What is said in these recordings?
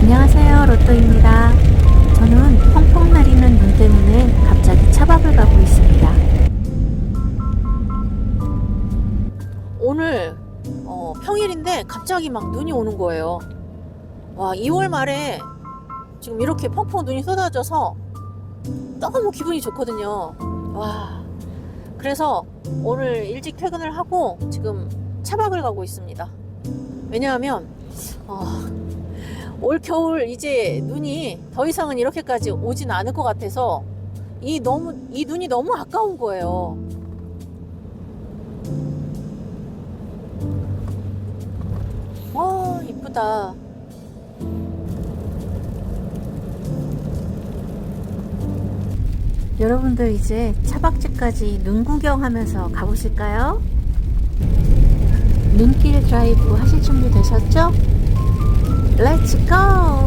안녕하세요, 로또입니다. 저는 펑펑 내리는 눈 때문에 갑자기 차박을 가고 있습니다. 오늘 평일인데 갑자기 막 눈이 오는 거예요. 와, 2월 말에 지금 이렇게 펑펑 눈이 쏟아져서 너무 기분이 좋거든요. 와, 그래서 오늘 일찍 퇴근을 하고 지금 차박을 가고 있습니다. 왜냐하면 올 겨울 이제 눈이 더 이상은 이렇게까지 오진 않을 것 같아서 이 눈이 너무 아까운 거예요. 와, 이쁘다. 여러분들 이제 차박지까지 눈 구경하면서 가보실까요? 눈길 드라이브 하실 준비 되셨죠? 렛츠 고!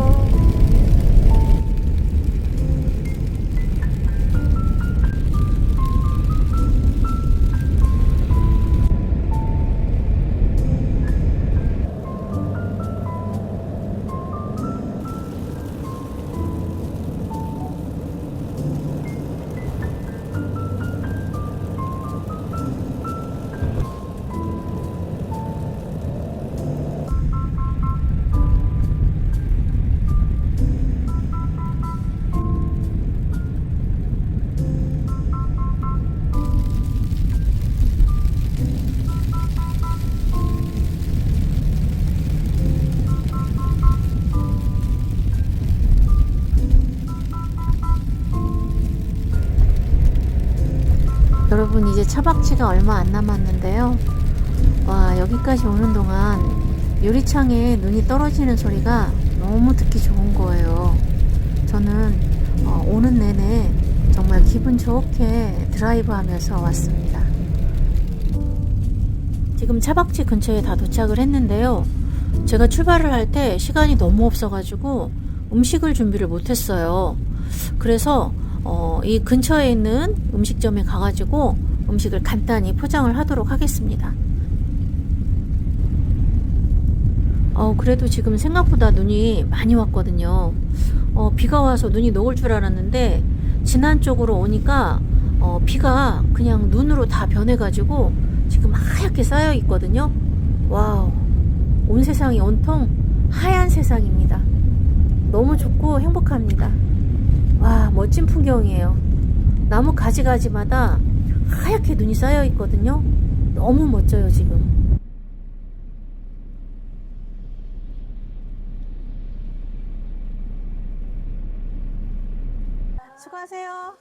여러분 이제 차박지가 얼마 안 남았는데요. 와, 여기까지 오는 동안 유리창에 눈이 떨어지는 소리가 너무 듣기 좋은 거예요. 저는 오는 내내 정말 기분 좋게 드라이브 하면서 왔습니다. 지금 차박지 근처에 다 도착을 했는데요. 제가 출발을 할 때 시간이 너무 없어가지고 음식을 준비를 못했어요. 그래서 이 근처에 있는 음식점에 가가지고 음식을 간단히 포장을 하도록 하겠습니다. 그래도 지금 생각보다 눈이 많이 왔거든요. 비가 와서 눈이 녹을 줄 알았는데 진안 쪽으로 오니까 비가 그냥 눈으로 다 변해가지고 지금 하얗게 쌓여 있거든요. 와우, 온 세상이 온통 하얀 세상입니다. 너무 좋고 행복합니다. 와, 멋진 풍경이에요. 나무 가지가지마다 하얗게 눈이 쌓여 있거든요. 너무 멋져요 지금. 수고하세요.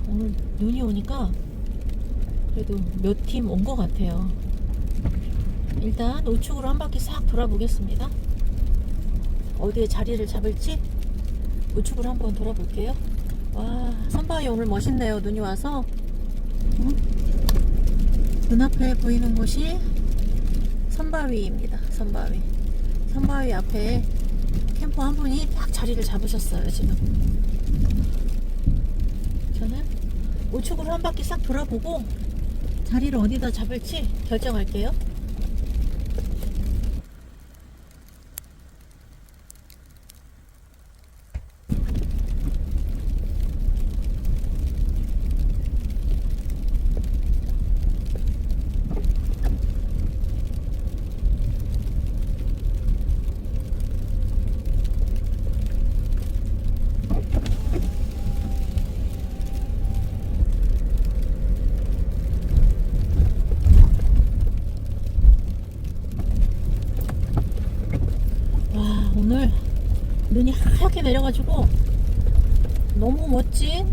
오늘 눈이 오니까 그래도 몇 팀 온 것 같아요. 일단 우측으로 한 바퀴 싹 돌아보겠습니다. 어디에 자리를 잡을지 우측으로 한번 돌아볼게요. 와, 선바위 오늘 멋있네요. 눈이 와서 눈앞에 보이는 곳이 선바위입니다. 선바위. 선바위 앞에 캠퍼 한 분이 딱 자리를 잡으셨어요, 지금. 저는 우측으로 한 바퀴 싹 돌아보고 자리를 어디다 잡을지 결정할게요. 와, 오늘 눈이 하얗게 내려가지고 너무 멋진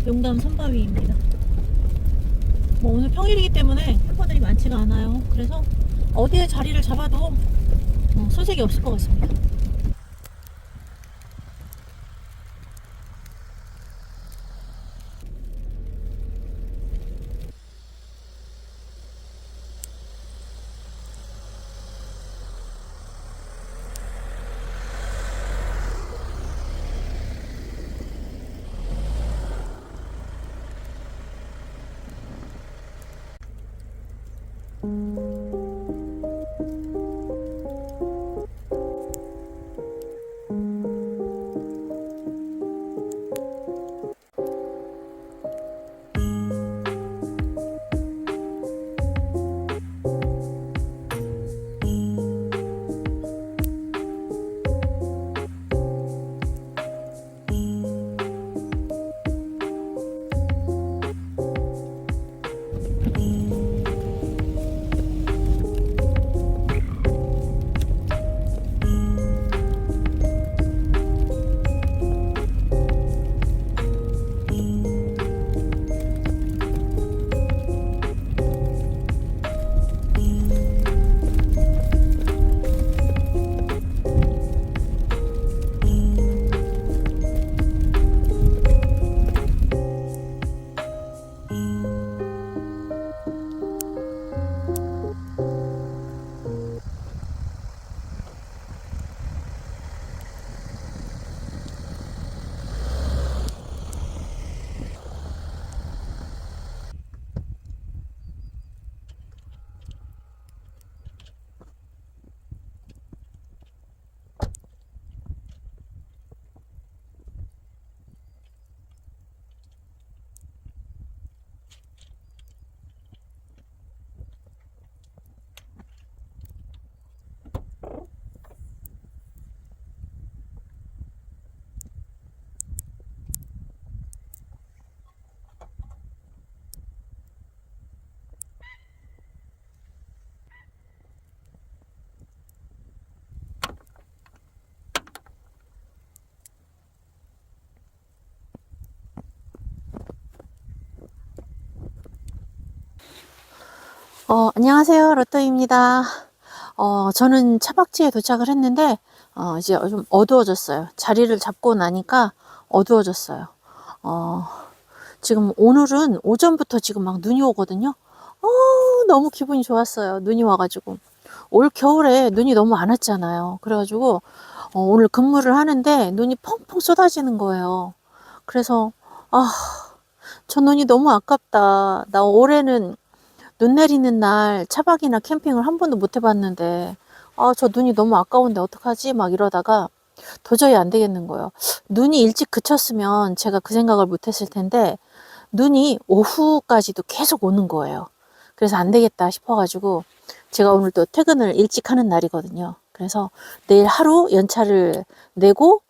용담 선바위입니다. 뭐 오늘 평일이기 때문에 캠퍼들이 많지가 않아요. 그래서 어디에 자리를 잡아도 손색이 없을 것 같습니다. 안녕하세요. 로또입니다. 저는 차박지에 도착을 했는데, 이제 좀 어두워졌어요. 자리를 잡고 나니까 어두워졌어요. 지금 오늘은 오전부터 지금 막 눈이 오거든요. 너무 기분이 좋았어요. 눈이 와가지고. 올 겨울에 눈이 너무 안 왔잖아요. 그래가지고, 오늘 근무를 하는데 눈이 펑펑 쏟아지는 거예요. 그래서, 저 눈이 너무 아깝다. 나 올해는 눈 내리는 날 차박이나 캠핑을 한 번도 못 해봤는데 저 눈이 너무 아까운데 어떡하지? 막 이러다가 도저히 안 되겠는 거예요. 눈이 일찍 그쳤으면 제가 그 생각을 못 했을 텐데 눈이 오후까지도 계속 오는 거예요. 그래서 안 되겠다 싶어가지고 제가 오늘 또 퇴근을 일찍 하는 날이거든요. 그래서 내일 하루 연차를 내고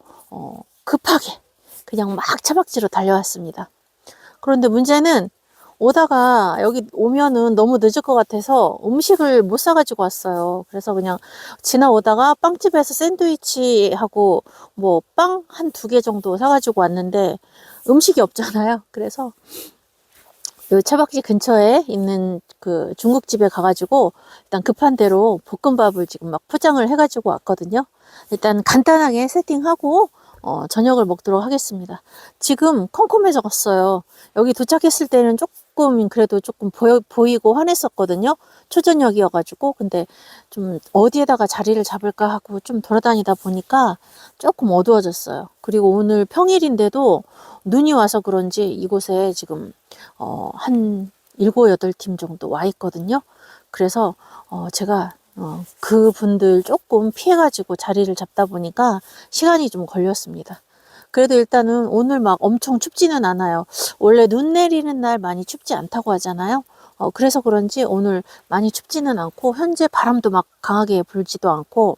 급하게 그냥 막 차박지로 달려왔습니다. 그런데 문제는 오다가 여기 오면은 너무 늦을 것 같아서 음식을 못 사가지고 왔어요. 그래서 그냥 지나오다가 빵집에서 샌드위치 하고 뭐 빵 한 2개 정도 사가지고 왔는데 음식이 없잖아요. 그래서 요 차박지 근처에 있는 그 중국집에 가가지고 일단 급한 대로 볶음밥을 지금 막 포장을 해가지고 왔거든요. 일단 간단하게 세팅하고 저녁을 먹도록 하겠습니다. 지금 컴컴해졌어요. 여기 도착했을 때는 조금 그래도 조금 보이고 환했었거든요. 초저녁이어가지고. 근데 좀 어디에다가 자리를 잡을까 하고 좀 돌아다니다 보니까 조금 어두워졌어요. 그리고 오늘 평일인데도 눈이 와서 그런지 이곳에 지금 한 7, 8팀 정도 와 있거든요. 그래서 제가 그분들 조금 피해가지고 자리를 잡다 보니까 시간이 좀 걸렸습니다. 그래도 일단은 오늘 막 엄청 춥지는 않아요. 원래 눈 내리는 날 많이 춥지 않다고 하잖아요. 그래서 그런지 오늘 많이 춥지는 않고 현재 바람도 막 강하게 불지도 않고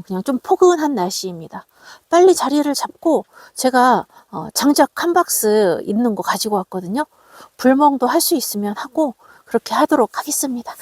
그냥 좀 포근한 날씨입니다. 빨리 자리를 잡고 제가 장작 한 박스 있는 거 가지고 왔거든요. 불멍도 할 수 있으면 하고 그렇게 하도록 하겠습니다.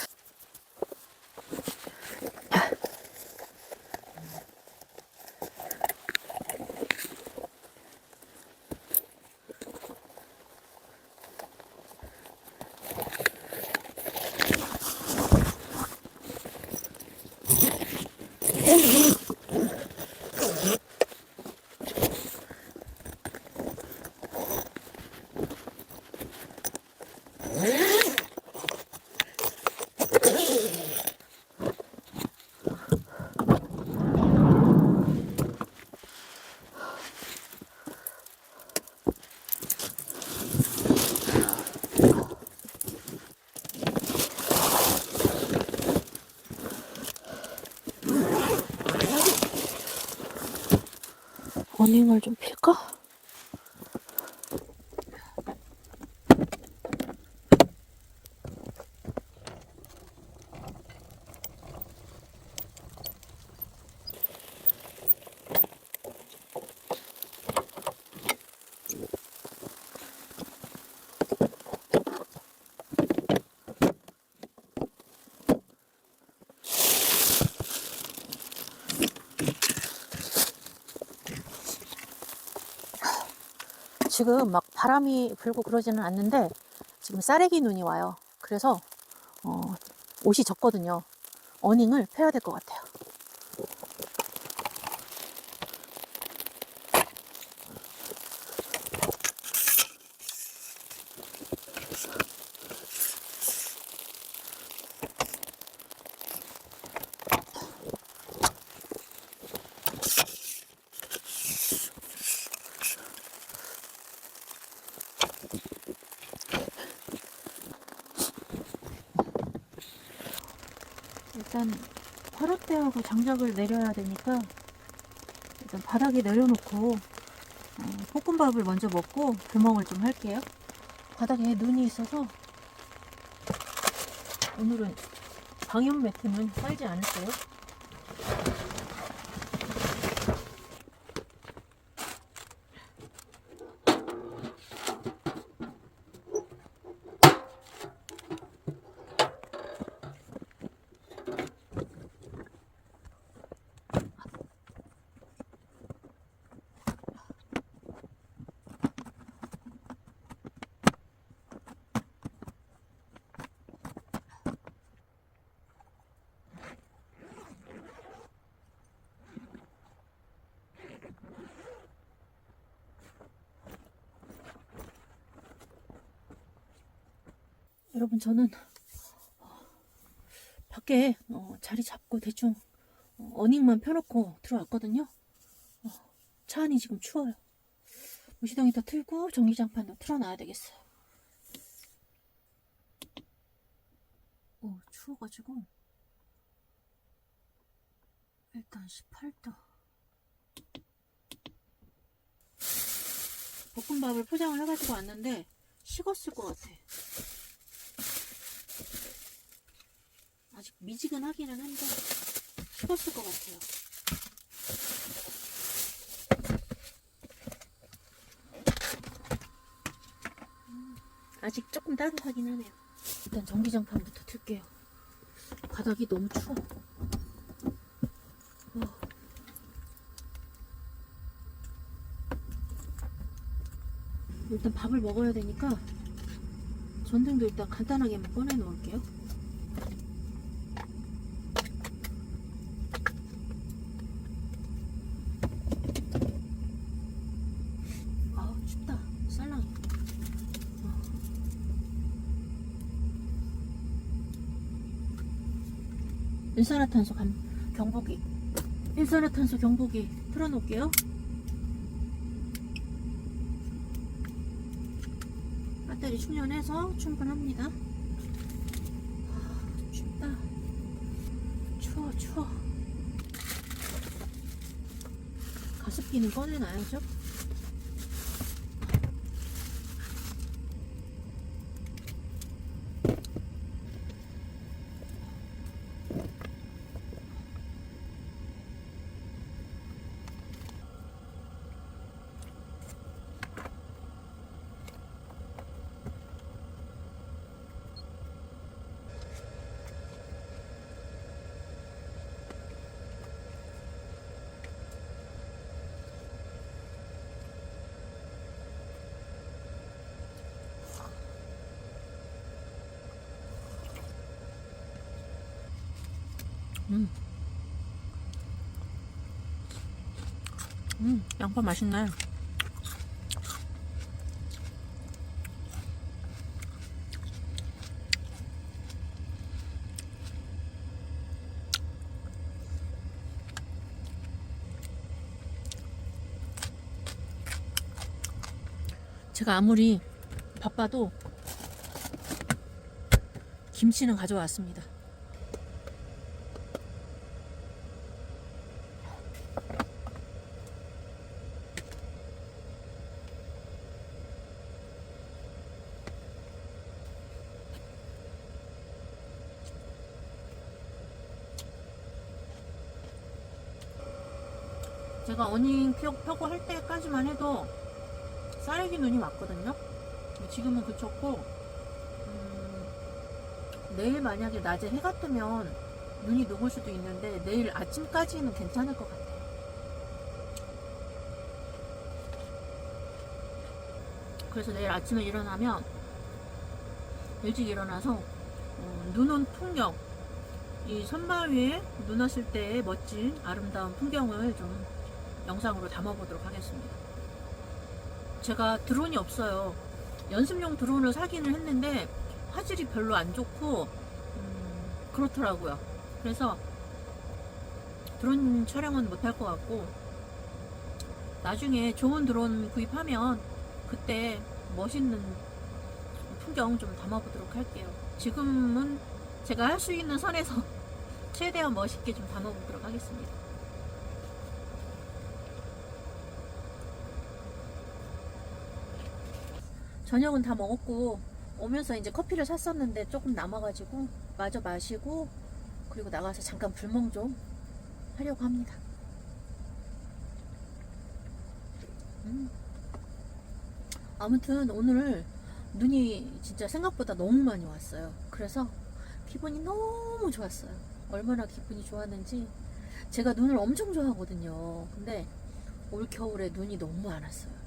어닝을 좀 필까? 지금 막 바람이 불고 그러지는 않는데 지금 싸래기 눈이 와요. 그래서 옷이 젖거든요. 어닝을 펴야 될 것 같아요. 일단 화롯대하고 장작을 내려야 되니까 일단 바닥에 내려놓고 볶음밥을 먼저 먹고 불멍을 좀 할게요. 바닥에 눈이 있어서 오늘은 방염 매트는 깔지 않을게요. 여러분, 저는 밖에 자리 잡고 대충 어닝만 펴놓고 들어왔거든요. 차 안이 지금 추워요. 무시동이 더 틀고 전기장판도 틀어놔야 되겠어요. 추워가지고 일단 18도. 볶음밥을 포장을 해가지고 왔는데 식었을 것 같아. 아직 미지근하기는 한데 식었을 것 같아요. 아직 조금 따뜻하긴 하네요. 일단 전기장판부터 틀게요. 바닥이 너무 추워. 일단 밥을 먹어야 되니까 전등도 일단 간단하게만 꺼내 놓을게요. 일산화탄소 경보기. 일산화탄소 경보기 틀어놓을게요. 배터리 충전해서 충분합니다. 춥다. 추워. 가습기는 꺼내놔야죠. 양파 맛있네. 제가 아무리 바빠도 김치는 가져왔습니다. 제가 어닝 펴고 할 때까지만 해도 쌀기 눈이 왔거든요. 지금은 그쳤고, 내일 만약에 낮에 해가 뜨면 눈이 녹을 수도 있는데 내일 아침까지는 괜찮을 것 같아요. 그래서 내일 아침에 일어나면 일찍 일어나서 눈 온 풍경, 이 선마 위에 눈 왔을 때의 멋진 아름다운 풍경을 좀 영상으로 담아보도록 하겠습니다. 제가 드론이 없어요. 연습용 드론을 사기는 했는데 화질이 별로 안 좋고 그렇더라고요. 그래서 드론 촬영은 못할 것 같고, 나중에 좋은 드론 구입하면 그때 멋있는 풍경 좀 담아보도록 할게요. 지금은 제가 할 수 있는 선에서 최대한 멋있게 좀 담아보도록 하겠습니다. 저녁은 다 먹었고 오면서 이제 커피를 샀었는데 조금 남아가지고 마저 마시고, 그리고 나가서 잠깐 불멍 좀 하려고 합니다. 아무튼 오늘 눈이 진짜 생각보다 너무 많이 왔어요. 그래서 기분이 너무 좋았어요. 얼마나 기분이 좋았는지. 제가 눈을 엄청 좋아하거든요. 근데 올 겨울에 눈이 너무 안 왔어요.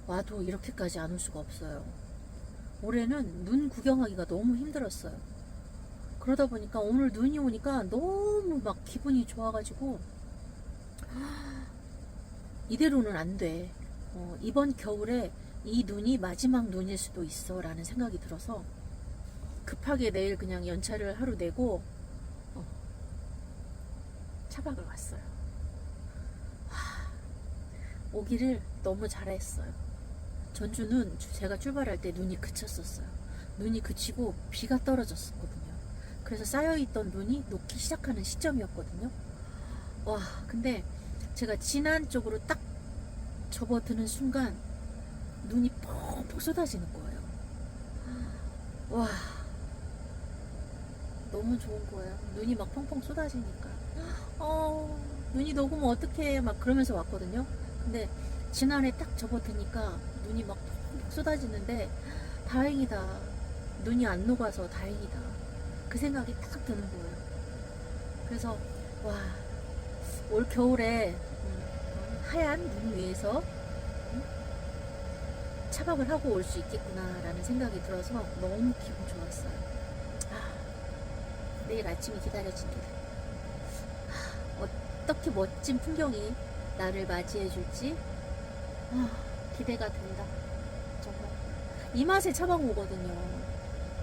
와도 이렇게까지 안 올 수가 없어요. 올해는 눈 구경하기가 너무 힘들었어요. 그러다 보니까 오늘 눈이 오니까 너무 막 기분이 좋아가지고, 이대로는 안 돼. 이번 겨울에 이 눈이 마지막 눈일 수도 있어 라는 생각이 들어서 급하게 내일 그냥 연차를 하루 내고 차박을 왔어요. 오기를 너무 잘했어요. 전주는 제가 출발할 때 눈이 그쳤었어요. 눈이 그치고 비가 떨어졌었거든요. 그래서 쌓여있던 눈이 녹기 시작하는 시점이었거든요. 와, 근데 제가 진안 쪽으로 딱 접어드는 순간 눈이 펑펑 쏟아지는 거예요. 와, 너무 좋은 거예요. 눈이 막 펑펑 쏟아지니까 눈이 녹으면 어떡해 막 그러면서 왔거든요. 근데 진안에 딱 접어드니까 눈이 막 펑펑 쏟아지는데, 다행이다, 눈이 안 녹아서 다행이다, 그 생각이 딱 드는 거예요. 그래서 와, 올 겨울에 하얀 눈 위에서 차박을 하고 올 수 있겠구나 라는 생각이 들어서 너무 기분 좋았어요. 내일 아침이 기다려집니다. 어떻게 멋진 풍경이 나를 맞이해 줄지 기대가 된다. 정말 이 맛에 차박 오거든요.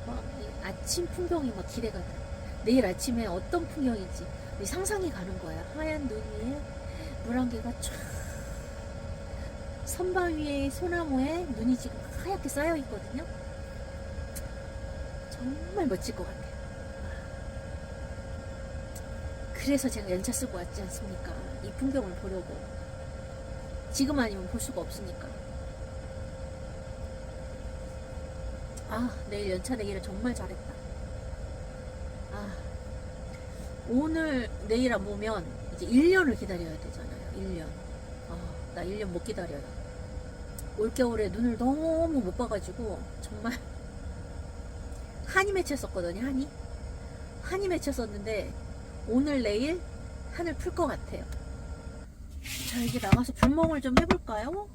막 이 아침 풍경이 막 기대가 돼. 내일 아침에 어떤 풍경인지 상상이 가는 거야. 하얀 눈 위에 물안개가 쫙, 선바 위에 소나무에 눈이 지금 하얗게 쌓여 있거든요. 정말 멋질 것 같아요. 그래서 제가 연차 쓰고 왔지 않습니까? 이 풍경을 보려고. 지금 아니면 볼 수가 없으니까. 아, 내일 연차 내기를 정말 잘했다. 아, 오늘 내일 안 보면 이제 1년을 기다려야 되잖아요. 1년. 아, 나 1년 못 기다려요. 올겨울에 눈을 너무 못 봐가지고 정말 한이 맺혔었거든요. 한이 맺혔었는데 오늘 내일 한을 풀 것 같아요. 자, 이제 나가서 불멍을 좀 해볼까요?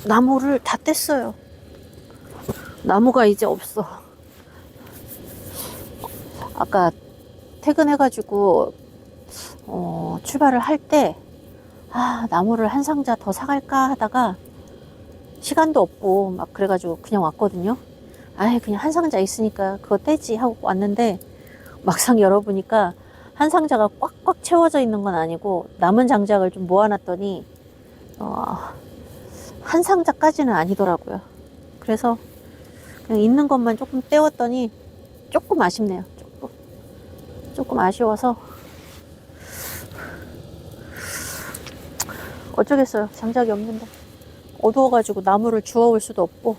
나무를 다 뗐어요. 나무가 이제 없어. 아까 퇴근해가지고 출발을 할 때 나무를 한 상자 더 사갈까 하다가 시간도 없고 막 그래가지고 그냥 왔거든요. 그냥 한 상자 있으니까 그거 떼지 하고 왔는데 막상 열어보니까 한 상자가 꽉꽉 채워져 있는 건 아니고 남은 장작을 좀 모아놨더니 한 상자까지는 아니더라고요. 그래서 그냥 있는 것만 조금 떼웠더니 조금 아쉽네요. 조금 아쉬워서 어쩌겠어요. 장작이 없는데 어두워가지고 나무를 주워올 수도 없고.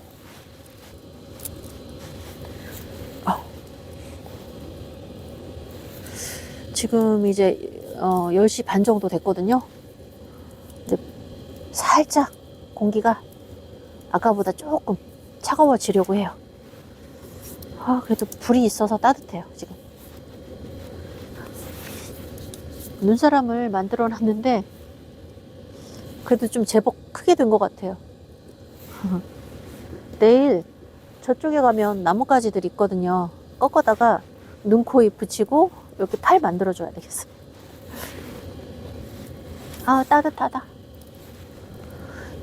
지금 이제 10시 반 정도 됐거든요. 이제 살짝 공기가 아까보다 조금 차가워지려고 해요. 그래도 불이 있어서 따뜻해요. 지금 눈사람을 만들어 놨는데 그래도 좀 제법 크게 된 것 같아요. 내일 저쪽에 가면 나뭇가지들이 있거든요. 꺾어다가 눈, 코, 입 붙이고 이렇게 팔 만들어 줘야 되겠어요. 따뜻하다.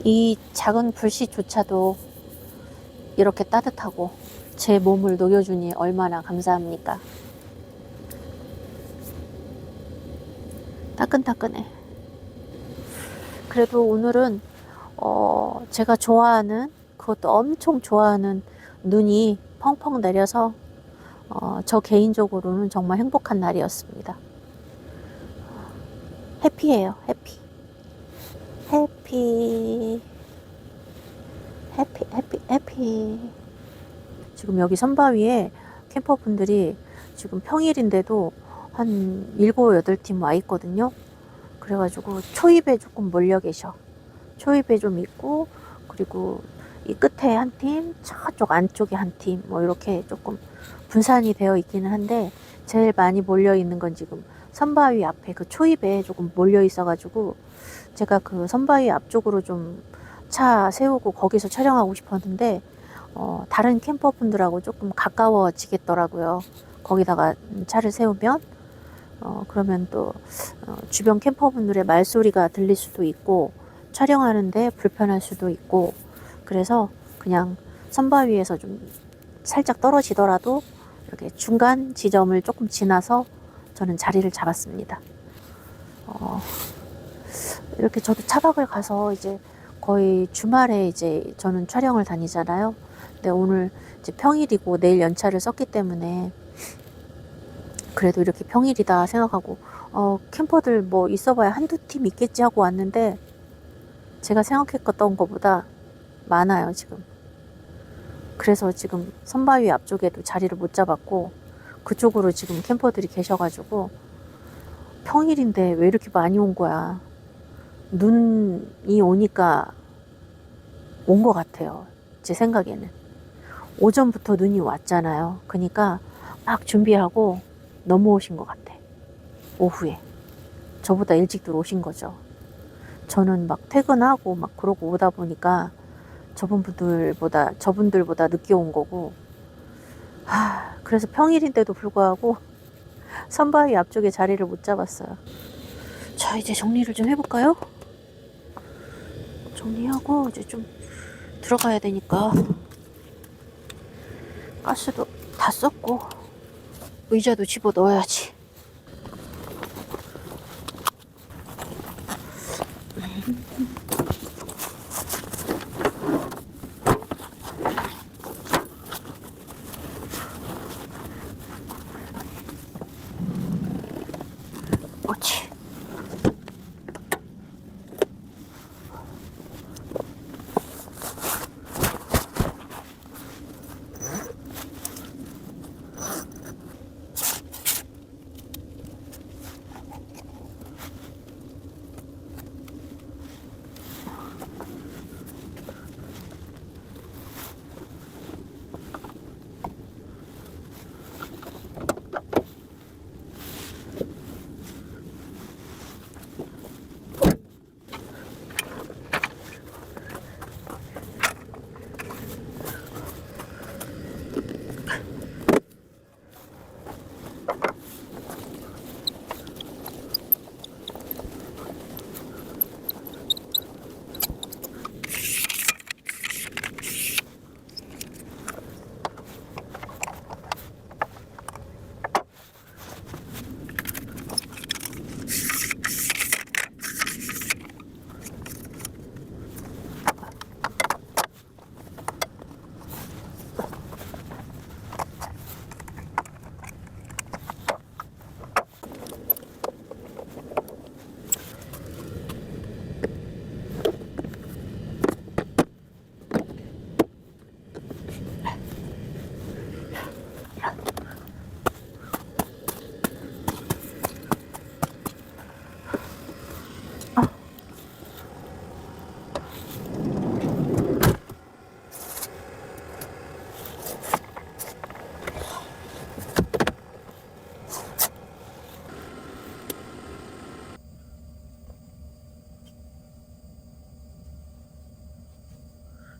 이 작은 불씨조차도 이렇게 따뜻하고 제 몸을 녹여주니 얼마나 감사합니까? 따끈따끈해. 그래도 오늘은 제가 좋아하는, 그것도 엄청 좋아하는 눈이 펑펑 내려서 저 개인적으로는 정말 행복한 날이었습니다. 해피해요. 해피. 지금 여기 선바위에 캠퍼분들이 지금 평일인데도 한 7, 8팀 와 있거든요. 그래가지고 초입에 조금 몰려 계셔. 초입에 좀 있고, 그리고 이 끝에 한 팀, 저쪽 안쪽에 한 팀, 뭐 이렇게 조금 분산이 되어 있기는 한데, 제일 많이 몰려 있는 건 지금 선바위 앞에 그 초입에 조금 몰려 있어가지고, 제가 그 선바위 앞쪽으로 좀 차 세우고 거기서 촬영하고 싶었는데, 다른 캠퍼분들하고 조금 가까워지겠더라고요. 거기다가 차를 세우면. 그러면 또 주변 캠퍼분들의 말소리가 들릴 수도 있고 촬영하는데 불편할 수도 있고, 그래서 그냥 선바위에서 좀 살짝 떨어지더라도 이렇게 중간 지점을 조금 지나서 저는 자리를 잡았습니다. 이렇게 저도 차박을 가서 이제 거의 주말에 이제 저는 촬영을 다니잖아요. 근데 오늘 이제 평일이고 내일 연차를 썼기 때문에 그래도 이렇게 평일이다 생각하고 캠퍼들 뭐 있어봐야 한두 팀 있겠지 하고 왔는데 제가 생각했던 것보다 많아요 지금. 그래서 지금 선바위 앞쪽에도 자리를 못 잡았고 그쪽으로 지금 캠퍼들이 계셔가지고 평일인데 왜 이렇게 많이 온 거야. 눈이 오니까 온 것 같아요. 제 생각에는 오전부터 눈이 왔잖아요. 그러니까 막 준비하고 넘어오신 것 같아. 오후에 저보다 일찍 들어오신 거죠. 저는 막 퇴근하고 막 그러고 오다 보니까 저분들보다 늦게 온 거고. 그래서 평일인데도 불구하고 선바위 앞쪽에 자리를 못 잡았어요. 자, 이제 정리를 좀 해볼까요? 정리하고 이제 좀 들어가야 되니까. 가스도 다 썼고 의자도 집어 넣어야지. 옳지.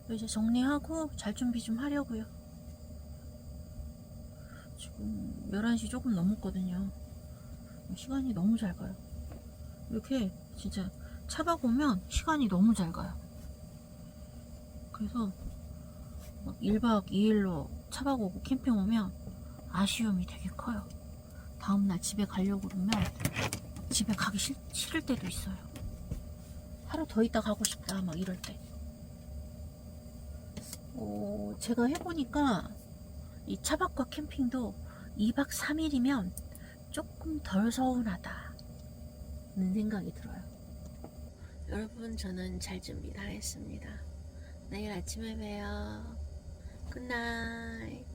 이제 정리하고 잘 준비 좀 하려고요. 지금 11시 조금 넘었거든요. 시간이 너무 잘 가요. 이렇게 진짜 차박 오면 시간이 너무 잘 가요. 그래서 막 1박 2일로 차박 오고 캠핑 오면 아쉬움이 되게 커요. 다음날 집에 가려고 그러면 집에 가기 싫을 때도 있어요. 하루 더 있다 가고 싶다 막 이럴 때. 제가 해보니까 이 차박과 캠핑도 2박 3일이면 조금 덜 서운하다는 생각이 들어요. 여러분, 저는 잘 준비 다 했습니다. 내일 아침에 봬요. 굿나잇.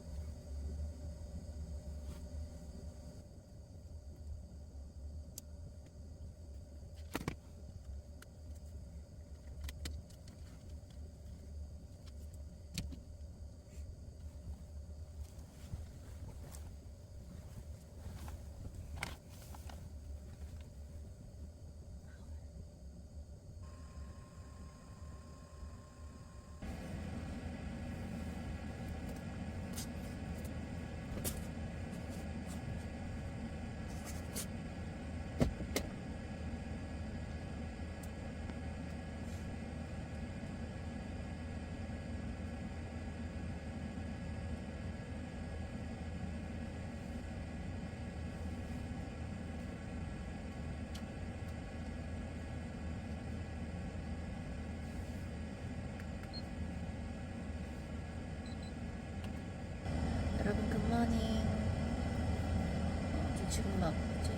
지금 막 이제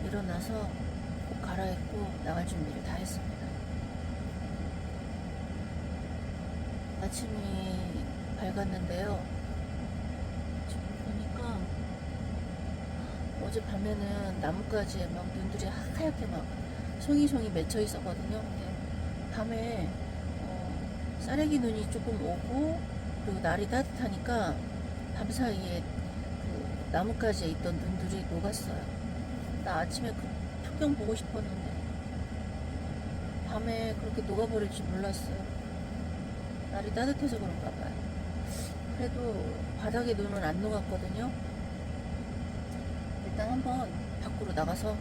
일어나서 옷 갈아입고 나갈 준비를 다 했습니다. 아침이 밝았는데요. 지금 보니까 어젯밤에는 나뭇가지에 막 눈들이 하얗게 막 송이송이 맺혀 있었거든요. 근데 밤에 싸래기 눈이 조금 오고 그리고 날이 따뜻하니까 밤 사이에 그 나뭇가지에 있던 눈들이 녹았어요. 나 아침에 그 풍경 보고 싶었는데 밤에 그렇게 녹아버릴 줄 몰랐어요. 날이 따뜻해서 그런가 봐요. 그래도 바닥에 눈은 안 녹았거든요. 일단 한번 밖으로 나가서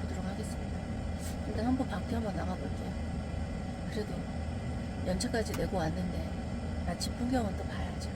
보도록 하겠습니다. 일단 한번 밖에 한번 나가볼게요. 그래도 연차까지 내고 왔는데 아침 풍경은 또 봐야죠.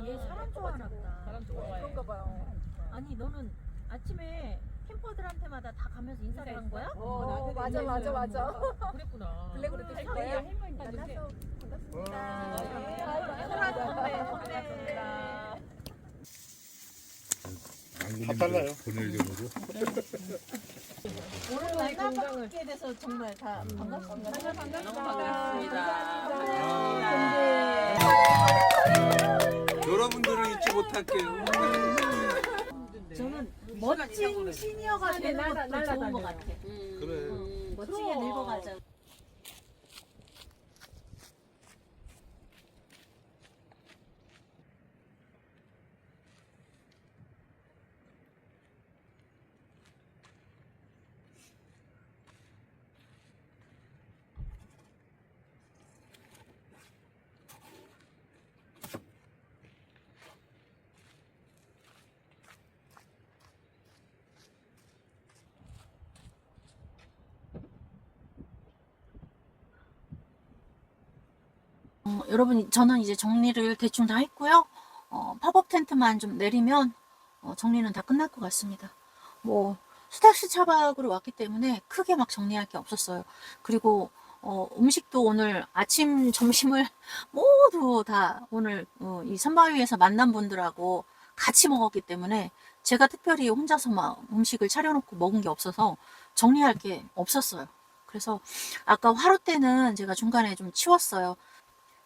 얘 사람 좋아하나 보다. 사람 좋아해. 그런가 봐요. 아니 너는 아침에 캠퍼들한테마다 다 가면서 인사를 한 거야? 맞아. 그랬구나. 블랙으로 될 할머니야, 거야? 할머니. 만나서 반갑습니다. 소라 선배. 다 달라요. 보내려고. 오늘 만나뵙게 돼서 정말 다 반갑습니다. 너무 반갑습니다. 여러분들을 잊지 못할게요. 저는 멋진 시니어가 되는 것도 좋은 것 같아. 그래. 멋지게 늙어가자. 여러분, 저는 이제 정리를 대충 다 했고요. 팝업 텐트만 좀 내리면 정리는 다 끝날 것 같습니다. 뭐 수탁시 차박으로 왔기 때문에 크게 막 정리할 게 없었어요. 그리고 음식도 오늘 아침, 점심을 모두 다 오늘 이 선바위에서 만난 분들하고 같이 먹었기 때문에 제가 특별히 혼자서 막 음식을 차려놓고 먹은 게 없어서 정리할 게 없었어요. 그래서 아까 화로 때는 제가 중간에 좀 치웠어요.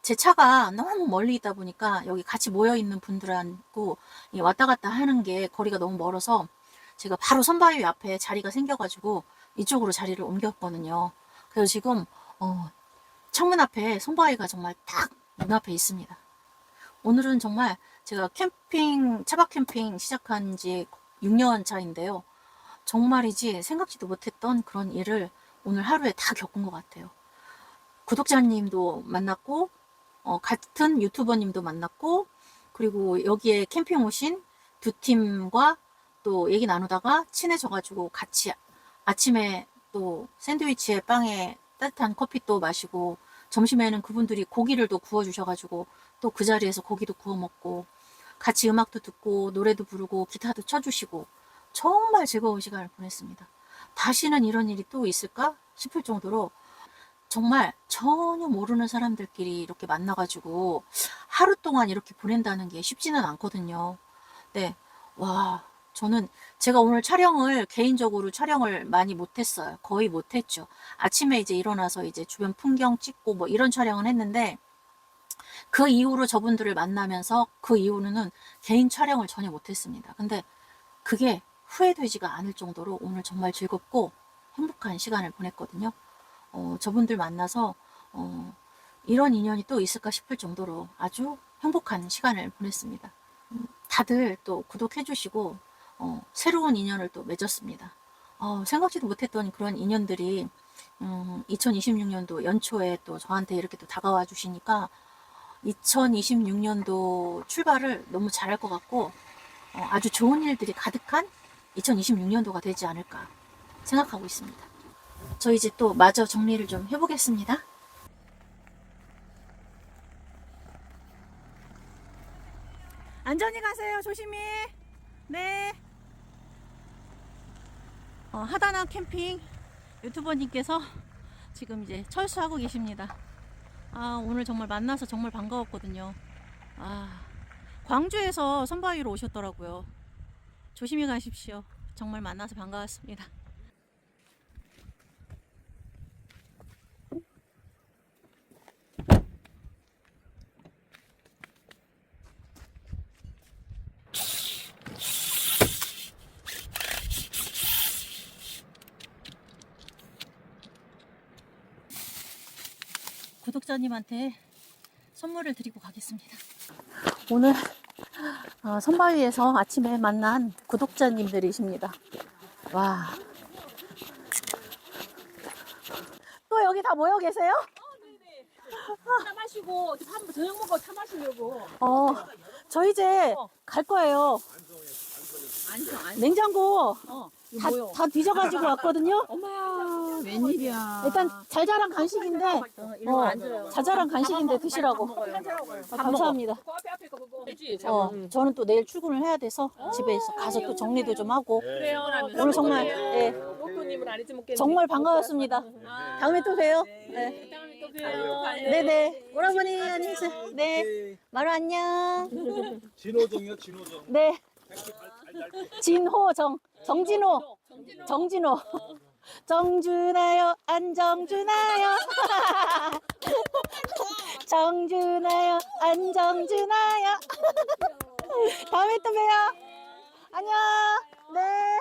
제 차가 너무 멀리 있다 보니까 여기 같이 모여 있는 분들하고 왔다 갔다 하는 게 거리가 너무 멀어서 제가 바로 선바위 앞에 자리가 생겨가지고 이쪽으로 자리를 옮겼거든요. 그래서 지금 창문 앞에 선바위가 정말 딱 눈앞에 있습니다. 오늘은 정말 제가 차박 캠핑 시작한 지 6년 차인데요. 정말이지 생각지도 못했던 그런 일을 오늘 하루에 다 겪은 것 같아요. 구독자님도 만났고 같은 유튜버님도 만났고, 그리고 여기에 캠핑 오신 두 팀과 또 얘기 나누다가 친해져가지고 같이 아침에 또 샌드위치에 빵에 따뜻한 커피 또 마시고, 점심에는 그분들이 고기를 또 구워주셔가지고 또 그 자리에서 고기도 구워 먹고 같이 음악도 듣고 노래도 부르고 기타도 쳐주시고 정말 즐거운 시간을 보냈습니다. 다시는 이런 일이 또 있을까 싶을 정도로 정말 전혀 모르는 사람들끼리 이렇게 만나가지고 하루 동안 이렇게 보낸다는 게 쉽지는 않거든요. 네, 와, 저는 제가 오늘 개인적으로 촬영을 많이 못했어요. 거의 못했죠. 아침에 이제 일어나서 이제 주변 풍경 찍고 뭐 이런 촬영은 했는데, 그 이후로 저분들을 만나면서 그 이후로는 개인 촬영을 전혀 못했습니다. 근데 그게 후회되지가 않을 정도로 오늘 정말 즐겁고 행복한 시간을 보냈거든요. 저분들 만나서 이런 인연이 또 있을까 싶을 정도로 아주 행복한 시간을 보냈습니다. 다들 또 구독해 주시고 새로운 인연을 또 맺었습니다. 생각지도 못했던 그런 인연들이 2026년도 연초에 또 저한테 이렇게 또 다가와 주시니까 2026년도 출발을 너무 잘할 것 같고 아주 좋은 일들이 가득한 2026년도가 되지 않을까 생각하고 있습니다. 저 이제 또 마저 정리를 좀 해보겠습니다. 안전히 가세요. 조심히. 네. 하다나 캠핑 유튜버님께서 지금 이제 철수하고 계십니다. 오늘 정말 만나서 정말 반가웠거든요. 광주에서 선바위로 오셨더라고요. 조심히 가십시오. 정말 만나서 반가웠습니다. 구독자님한테 선물을 드리고 가겠습니다. 오늘 선바위에서 아침에 만난 구독자님들이십니다. 와, 또 여기 다 모여 계세요? 차 마시고 저녁 먹고 차 마시려고. 저 이제 갈 거예요. 냉장고 다 뒤져가지고 왔거든요. 엄마야, 웬일이야. 일단 잘 자란 간식인데 자잘한 간식인데 드시라고. 감사합니다. 앞에 거 보고. 저는 또 내일 출근을 해야 돼서 집에서 가서 또 정리도 좀 하고. 그래요. 오늘 정말 목도님은 아니지 먹겠네. 정말 반가웠습니다. 다음에 또 봬요. 네. 다음에 또 봬요. 네네. 오라버니 안녕히 계세요. 네. 마루 안녕. 진호정이요, 진호정. 네. 정진호. 정준하요, 안정준하요. 정준하요, 안정준하요. 다음에 또 봬요. 안녕. 네.